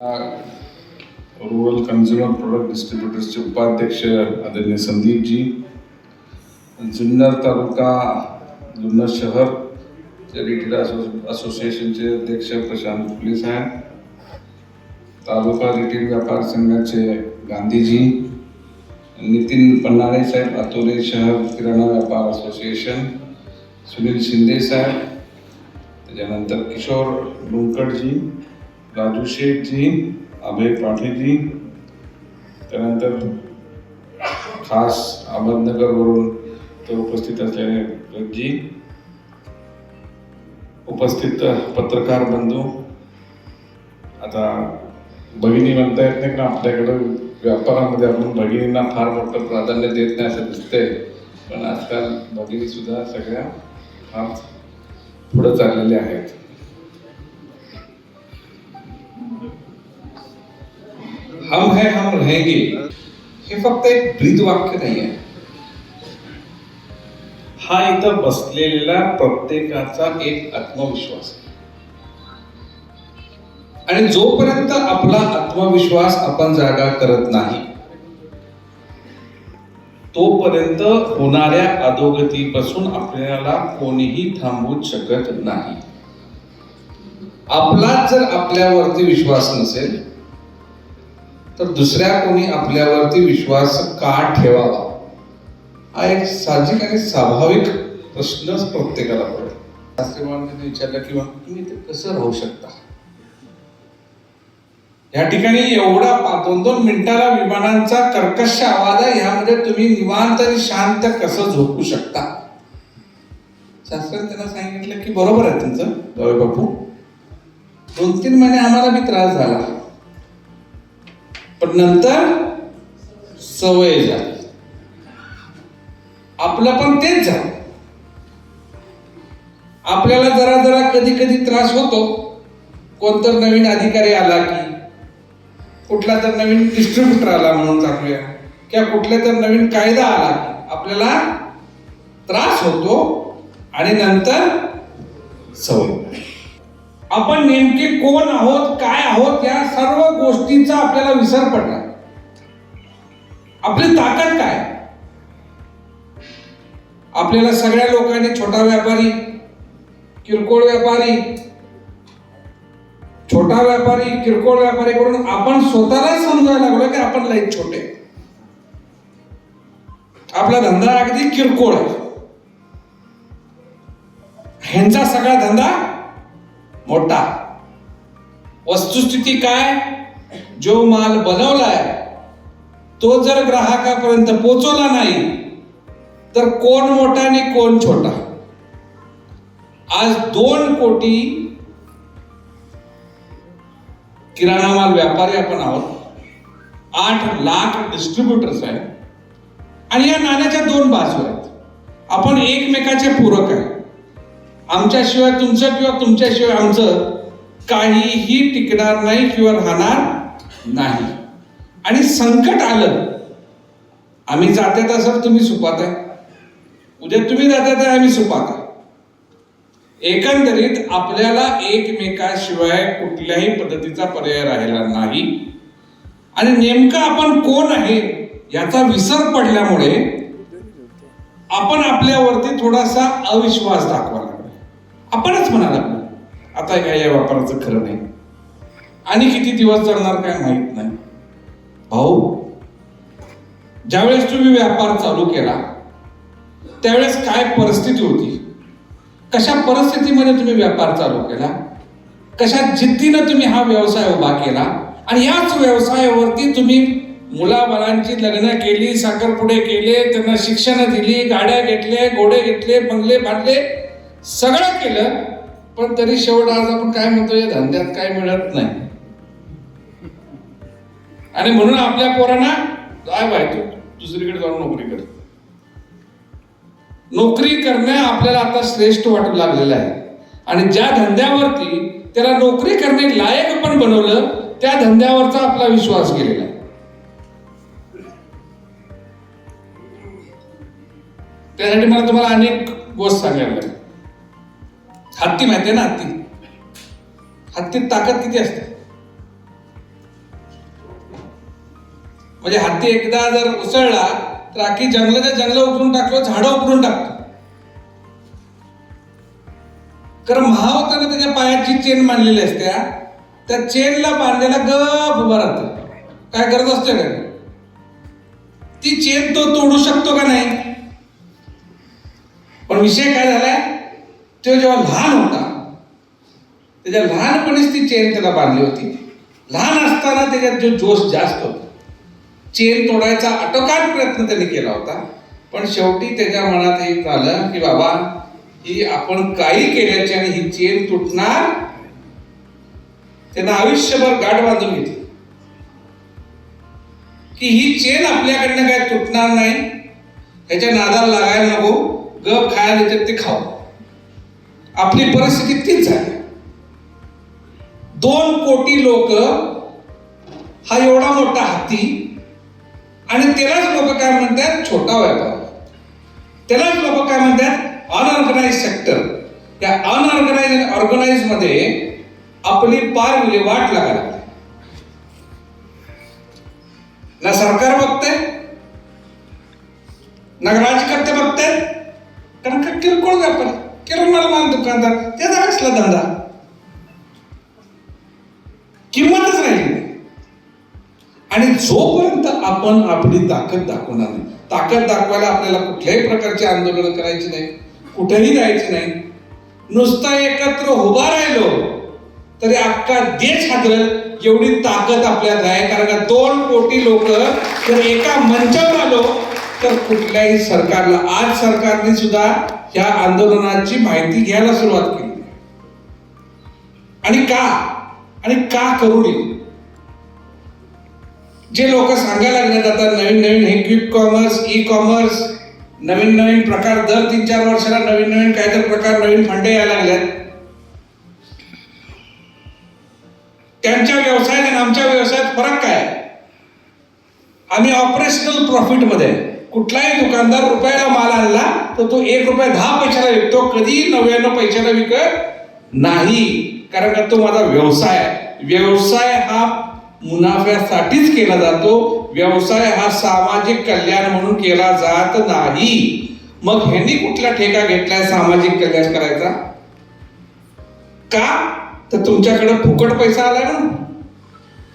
Rural consumer product डिस्ट्रीब्युटर्सचे उपाध्यक्ष आदरणीय संदीपजी, जुन्नर तालुका जुन्नर शहर रिटेल असोसिएशनचे अध्यक्ष प्रशांत फुले साहेब, तालुका रिटेल व्यापार संघाचे गांधीजी, नितीन पन्नाळे साहेब, आतोरे शहर किराणा व्यापार असोसिएशन, सुनील शिंदे साहेब, त्याच्यानंतर किशोर लुंकडजी, राजू शेठजी, अभय पाठीजी, त्यानंतर खास अहमदनगरवरून ते उपस्थित असलेले जी, उपस्थित पत्रकार बंधू. आता भगिनी म्हणता येत नाही, कारण आपल्याकडं व्यापारामध्ये आपण भगिनींना फार मोठं प्राधान्य देत नाही असं दिसतंय, पण आजकाल भगिनी सुद्धा सगळ्या फार पुढे चाललेल्या आहेत. हम है हम रहेंगे हे फक्त एक ब्रीद वाक्य नाही आहे, हा इथं बसलेला प्रत्येकाचा एक आत्मविश्वास आहे. आणि जोपर्यंत आपला आत्मविश्वास आपण जागा करत नाही, तोपर्यंत होणाऱ्या अधोगतीपासून आपल्याला कोणीही थांबवूच शकत नाही. आपला जर आपल्यावरती विश्वास नसेल तर दुसऱ्या कोणी आपल्यावरती विश्वास का ठेवावा, हा एक साहजिक आणि स्वाभाविक प्रश्नच प्रत्येकाला पडतो. शास्त्रीमानने विचारलं की तुम्ही ते कसं राहू शकता, या ठिकाणी एवढा 2-2 मिनिटाला विमानांचा कर्कश आवाज आहे, ह्यामध्ये तुम्ही निवांत आणि शांत कसं झोपू शकता. शास्त्राने त्यांना सांगितलं की बरोबर आहे तुमचं जावई बापू, 2-3 महिने आम्हाला बी त्रास झाला, पण नंतर सवय झाली. आपलं पण तेच झालं. आपल्याला जरा जरा कधी कधी त्रास होतो. कोणतर नवीन अधिकारी आला की, कुठला तर नवीन डिस्ट्रीब्युटर आला म्हणून टाकूया, किंवा कुठला तर नवीन कायदा आला की आपल्याला त्रास होतो आणि नंतर सवय. आपण नेमके कोण आहोत, काय आहोत, या सर्व गोष्टींचा आपल्याला विसर पडला. आपली ताकद काय, आपल्याला सगळ्या लोकांनी छोटा व्यापारी, किरकोळ व्यापारी, छोटा व्यापारी, किरकोळ व्यापारी करून आपण स्वतःला समजायला लागलो की आपण लई छोटे. आपला धंदा अगदी किरकोळ आहे, ह्यांचा सगळा धंदा मोठा. वस्तुस्थिती काय, जो माल बनवलाय तो जर ग्राहकापर्यंत पोहोचवला नाही तर कोण मोठा आणि कोण छोटा. आज 2 कोटी किराणा माल व्यापारी आपण आहोत, 8 लाख डिस्ट्रीब्युटर्स आहेत, आणि या नाण्याच्या 2 बाजू आहेत. आपण एकमेकाचे पूरक आहे. आमच्याशिवाय तुमचं किंवा तुमच्याशिवाय आमचं काहीही टिकणार नाही किंवा राहणार नाही. आणि संकट आलं, आम्ही जात्यात असेल तुम्ही सुपात आहे, उद्या तुम्ही जात्यात आहे आम्ही सुपात आहे. एकंदरीत आपल्याला एकमेकाशिवाय कुठल्याही पद्धतीचा पर्याय राहिला नाही. आणि नेमकं आपण कोण आहे याचा विसर पडल्यामुळे आपण आपल्यावरती थोडासा अविश्वास दाखवायला लागलो. आपणच म्हणाला आता काय या व्यापाराचं खरं नाही, आणि किती दिवस चालणार काय माहित नाही. भाऊ, ज्यावेळेस तुम्ही व्यापार चालू केला त्यावेळेस काय परिस्थिती होती, कशा परिस्थितीमध्ये तुम्ही व्यापार चालू केला, कशा जिद्दीनं तुम्ही हा व्यवसाय उभा केला, आणि याच व्यवसायावरती तुम्ही मुलाबाळांची लग्न केली, साखरपुडे केले, त्यांना शिक्षण दिली, गाड्या घेतल्या, घोडे घेतले, बंगले बांधले, सगळं केलं, पण तरी शेवट आज आपण काय म्हणतो, या धंद्यात काय मिळत नाही. आणि म्हणून आपल्या पोरांना काय व्हायचं, दुसरीकडे जाऊन नोकरी कर. नोकरी करणं आपल्याला आता श्रेष्ठ वाटू लागलेलं आहे. आणि ज्या धंद्यावरती त्याला नोकरी करणे लायक पण बनवलं, त्या धंद्यावरचा आपला विश्वास गेलेला आहे. त्यासाठी मला तुम्हाला अनेक गोष्ट सांगायला लागेल. हत्ती माहिती आहे ना, हत्तीत ताकद किती असते. म्हणजे हत्ती एकदा जर उसळला तर अख्खी जंगलाच्या जंगल उकरून टाकतो, झाडं उकरून टाकतो. कारण महावताने त्याच्या पायात जी चेन बांधलेली असते त्या चेनला बांधलेला गप उभा राहतो. काय करत असते का ती चेन तो तोडू शकतो का नाही. पण विषय काय झालाय, तो जेव्हा लहान होता त्याच्या लहानपणीच ती चेन त्याला बांधली होती. लहान असताना त्याच्यात जो जोश जास्त होता, चेन तोडायचा आटोकाट प्रयत्न त्यांनी केला होता. पण शेवटी त्याच्या मनात एक झालं की बाबा ही आपण काही केल्याची आणि ही चेन तुटणार. त्यांना आयुष्यभर गाठ बांधून घेतली की ही चेन आपल्याकडनं काय तुटणार नाही, ह्याच्या नादाला लागायला नको, गप खायला देतात ते खाऊ. आपली परिस्थिती तीच झाली. 2 कोटी लोक हा एवढा मोठा हत्ती, आणि त्यालाच लोक काय म्हणतात छोटा व्यापार, त्यालाच लोक काय म्हणतात अनऑर्गनाइज सेक्टर. त्या अनऑर्गनाइज ऑर्गनाइज मध्ये आपली पार विल्हेवाट लागायला, ना सरकार बघतंय ना राजकर्ते बघतायत. कारण का किरकोळ व्यापार, किराणा माल दुकानदार, त्याचा कसला धंदा, किंमतच राहिली नाही. आणि जोपर्यंत आपण आपली ताकद दाखवणार नाही, ताकद दाखवायला आपल्याला कुठल्याही प्रकारचे आंदोलन करायचे नाही, कुठेही जायचे नाही. नुसतं एकत्र उभा राहिलो तरी अख्खा देश हादरेल एवढी ताकद आपल्यात आहे. कारण का 2 कोटी लोक जर एका मंचावर आलो तर कुठल्याही सरकारला, आज सरकारने सुद्धा या आंदोलनाची माहिती घ्यायला सुरुवात केली. आणि का करू नये. जे लोक सांगायला लागले आता नवीन नवीन हे क्विक कॉमर्स, ई कॉमर्स, नवीन नवीन प्रकार, दर 3-4 वर्षाला नवीन नवीन काहीतरी प्रकार, नवीन फंडे यायला लागल्यात. त्यांच्या व्यवसायात आणि आमच्या व्यवसायात फरक काय? आम्ही ऑपरेशनल प्रॉफिट मध्ये, कुठलाही दुकानदार रुपयाला माल आणला तर तो 1 रुपया 10 पैशाला विकतो, कधी 99 पैशाला विकत नाही. कारण का तो माझा व्यवसाय आहे. व्यवसाय हा मुनाफ्यासाठीच केला जातो. व्यवसाय हा सामाजिक कल्याण म्हणून केला जात नाही. मग ह्यांनी कुठला ठेका घेतलाय सामाजिक कल्याण करायचा? का तर तुमच्याकडे फुकट पैसा आलाय म्हणून.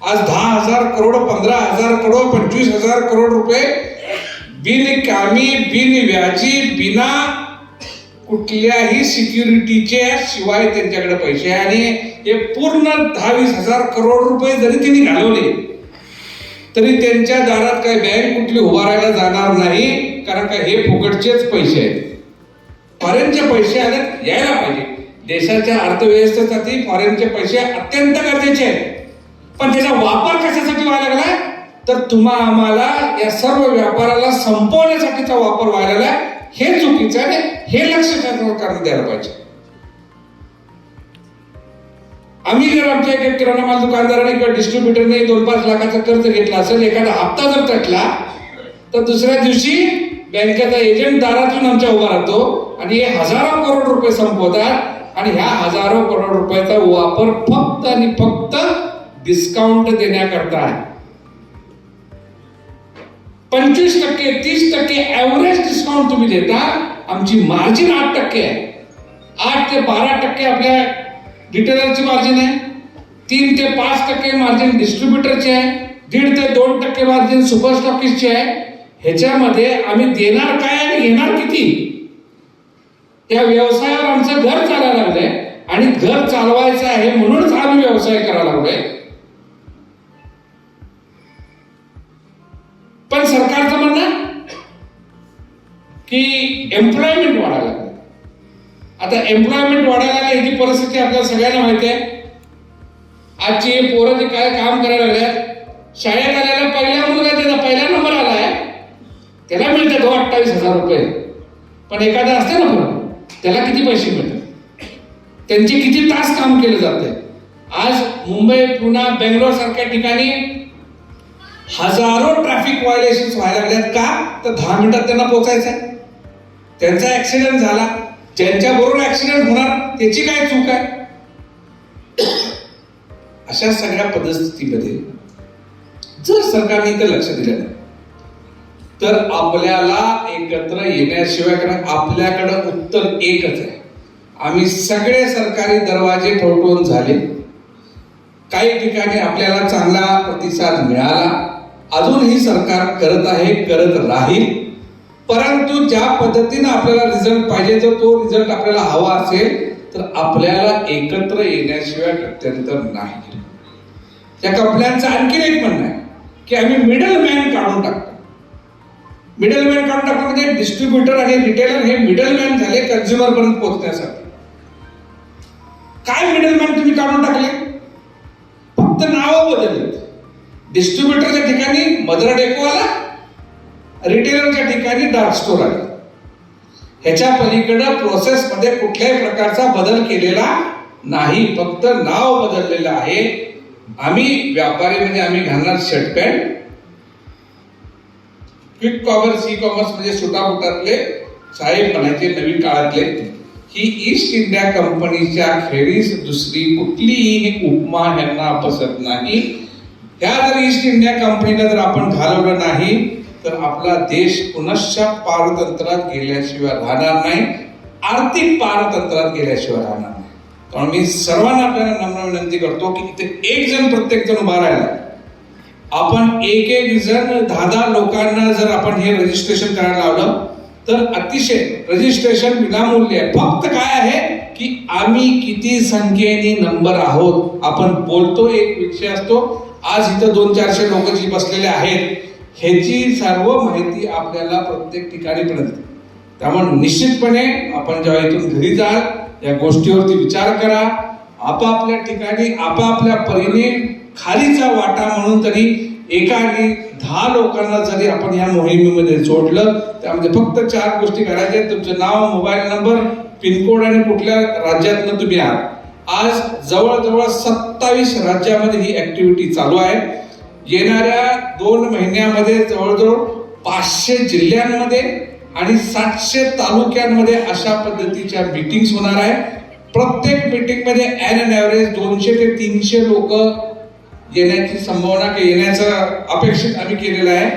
आज 10,000 करोड, 15,000 करोड, 25,000 करोड रुपये बिनकामी, बिनव्याजी, बिना कुठल्याही सिक्युरिटीचे शिवाय त्यांच्याकडे पैसे, आणि हे पूर्ण 10-20,000 करोड रुपये जरी त्यांनी घालवले तरी त्यांच्या दारात काही बँक कुठली उभारायला जाणार नाही. कारण का हे फुकटचेच पैसे आहेत. फॉरेनचे पैसे आले यायला पाहिजे. देशाच्या अर्थव्यवस्थेसाठी फॉरेनचे पैसे अत्यंत गरजेचे आहेत. पण त्याचा वापर कशासाठी व्हायला लागलाय तर तुम्हा आम्हाला या सर्व व्यापाराला संपवण्यासाठीचा वापर व्हायला लागलाय. हे चुकीचं आहे. हे लक्ष सरकारने द्यायला पाहिजे. आम्ही जर आमच्या एका किराणा माल दुकानदाराने किंवा डिस्ट्रीब्युटरने 2-5 लाखाचा कर्ज घेतला असेल, एखादा हप्ता जर तटला तर दुसऱ्या दिवशी बँकेचा एजंट दारातून आमच्या उभा राहतो आणि हे हजारो करोड रुपये संपवतात. आणि ह्या हजारो करोड रुपयाचा वापर फक्त आणि फक्त डिस्काउंट देण्याकरता आहे. 25%, 30% ऍव्हरेज डिस्काउंट तुम्ही देता. आमची मार्जिन 8% आहे. 8 ते 12% आपल्या रिटेलरची मार्जिन आहे. 3 ते 5% मार्जिन डिस्ट्रीब्युटरची आहे. 1.5 ते 2% मार्जिन सुपर स्टॉकिस्टची आहे. ह्याच्यामध्ये आम्ही देणार काय आणि घेणार किती? त्या व्यवसायावर आमचं घर चालायला लागलंय आणि घर चालवायचं आहे म्हणूनच आम्ही व्यवसाय करायला लागलोय. पण सरकारचं म्हणणं की एम्प्लॉयमेंट वाढायला लागलं. आता एम्प्लॉयमेंट वाढायला लागली ह्याची परिस्थिती आपल्याला सगळ्यांना माहिती आहे. आजची पोरं जे काय काम करायला लागल्यात, शाळेत आलेला पहिला मुलगा त्याचा पहिला नंबर आलाय, त्याला मिळतात 28,000 रुपये. पण एखादा असते ना पोरं, त्याला किती पैसे मिळतात, त्यांचे किती तास काम केलं जाते. आज मुंबई, पुणे, बेंगलोर सारख्या ठिकाणी हजारो ट्रॅफिक व्हायलेशन्स व्हायला लागल्यात. का तर 10 मिनिटात त्यांना पोहोचायचं आहे. त्यांचा ऍक्सिडेंट झाला, ज्यांच्या बरोबर ऍक्सिडेंट होणार त्याची काय चूक आहे? अशा सगळ्या परिस्थितीमध्ये जर सरकारने इथं लक्ष दिलं नाही तर आपल्याला एकत्र येण्याशिवाय, कारण आपल्याकडं उत्तर एकच आहे. आम्ही सगळे सरकारी दरवाजे ठोठावून झाले. काही ठिकाणी आपल्याला चांगला प्रतिसाद मिळाला. अजूनही सरकार करत आहे, करत राहील. परंतु ज्या पद्धतीने आपल्याला रिझल्ट पाहिजे, जर तो रिझल्ट आपल्याला हवा असेल तर आपल्याला एकत्र येण्याशिवाय गत्यंतर नाही. त्या कंपन्यांचं आणखीन एक म्हणणं आहे की आम्ही मिडलमॅन काढून टाकतो. मिडलमॅन काढून टाकतो म्हणजे डिस्ट्रीब्युटर आणि रिटेलर हे मिडलमॅन झाले कंझ्युमर पर्यंत पोहोचण्यासाठी. काय मिडलमॅन तुम्ही काढून टाकले? फक्त नाव बदलले. डिस्ट्रीब्युटरच्या ठिकाणी मदर डेको आला, रिटेलरच्या ठिकाणी डार्क स्टोर आला. ह्याच्या पलीकडे प्रोसेस मध्ये कुठल्याही प्रकारचा बदल केलेला नाही, फक्त नाव बदललेलं आहे. आम्ही व्यापारी म्हणजे आम्ही घालणार shirt pant. Quick commerce, e commerce म्हणजे सुटाबुटातले साहेब म्हणायचे नवीन काळातले, ही ईस्ट इंडिया कंपनीच्या खेरीज दुसरी कुठलीही उपमा यांना बसत नाही. ह्या जर ईस्ट इंडिया कंपनीला जर आपण घालवलं नाही तर आपला देश पुनश्च पारतंत्र्यात गेल्याशिवाय राहणार नाही, आर्थिक पारतंत्र्यात गेल्याशिवाय राहणार नाही. कारण मी सर्वांना आपल्याला नम्र विनंती करतो की इथे एक जण प्रत्येक जण उभा राहिला. आपण एक जण 10 लोकांना जर आपण हे रजिस्ट्रेशन करायला लावलं तर अतिशय रजिस्ट्रेशन विनामूल्य आहे. फक्त काय आहे की आम्ही किती संख्येने नंबर आहोत. आपण बोलतो, एक विषय असतो. आज इथं 200-400 लोक जी बसलेले आहेत ह्याची सर्व माहिती आपल्याला प्रत्येक ठिकाणी पडते. त्यामुळे निश्चितपणे आपण जेव्हा इथून घरी जाल या गोष्टीवरती विचार करा. आपापल्या ठिकाणी आपापल्या परीने खालीचा वाटा म्हणून तरी एकाने 10 लोकांना जरी आपण या मोहिमेमध्ये जोडलं, त्यामध्ये फक्त 4 गोष्टी करायच्या. तुमचं नाव, मोबाईल नंबर, पिनकोड आणि कुठल्या राज्यातनं तुम्ही आहात. आज जवळजवळ 27 राज्यामध्ये ही ऍक्टिव्हिटी चालू आहे. येणाऱ्या 2 महिन्यामध्ये जवळजवळ 500 जिल्ह्यांमध्ये आणि 700 तालुक्यांमध्ये अशा पद्धतीच्या मीटिंग्स होणार आहे. प्रत्येक मीटिंग मध्ये ॲन ॲव्हरेज 200 ते 300 लोक येण्याची संभावना, येण्याचं अपेक्षित आम्ही केलेलं आहे.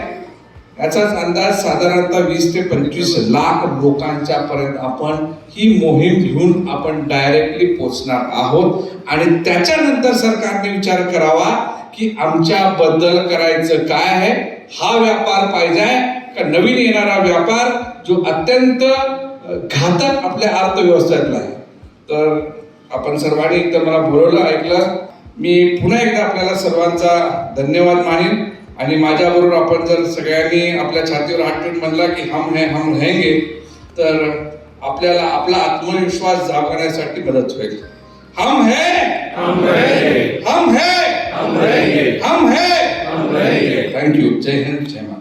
याचाच अंदाज साधारणतः 20 ते 25 लाख लोकांच्या पर्यंत आपण ही मोहीम घेऊन आपण डायरेक्टली पोहोचणार आहोत. आणि त्याच्यानंतर सरकारने विचार करावा की आमच्या बद्दल करायचं काय आहे. हा व्यापार पाहिजे का नवीन येणारा व्यापार जो अत्यंत घातक आपल्या अर्थव्यवस्थेतला आहे. तर आपण सर्वांनी एकदा मला बोलवलं, ऐकलं. मी पुन्हा एकदा आपल्याला सर्वांचा धन्यवाद मानेन. आणि माझ्याबरोबर आपण जर सगळ्यांनी आपल्या छातीवर हात ठेवून म्हणला की हम है हम रहेंगे, तर आपल्याला आपला आत्मविश्वास जागवण्यासाठी मदत होईल. हम है हम रहेंगे, हम है हम रहेंगे, हम है हम रहेंगे. थँक्यू. जय हिंद, जय महाराष्ट्र.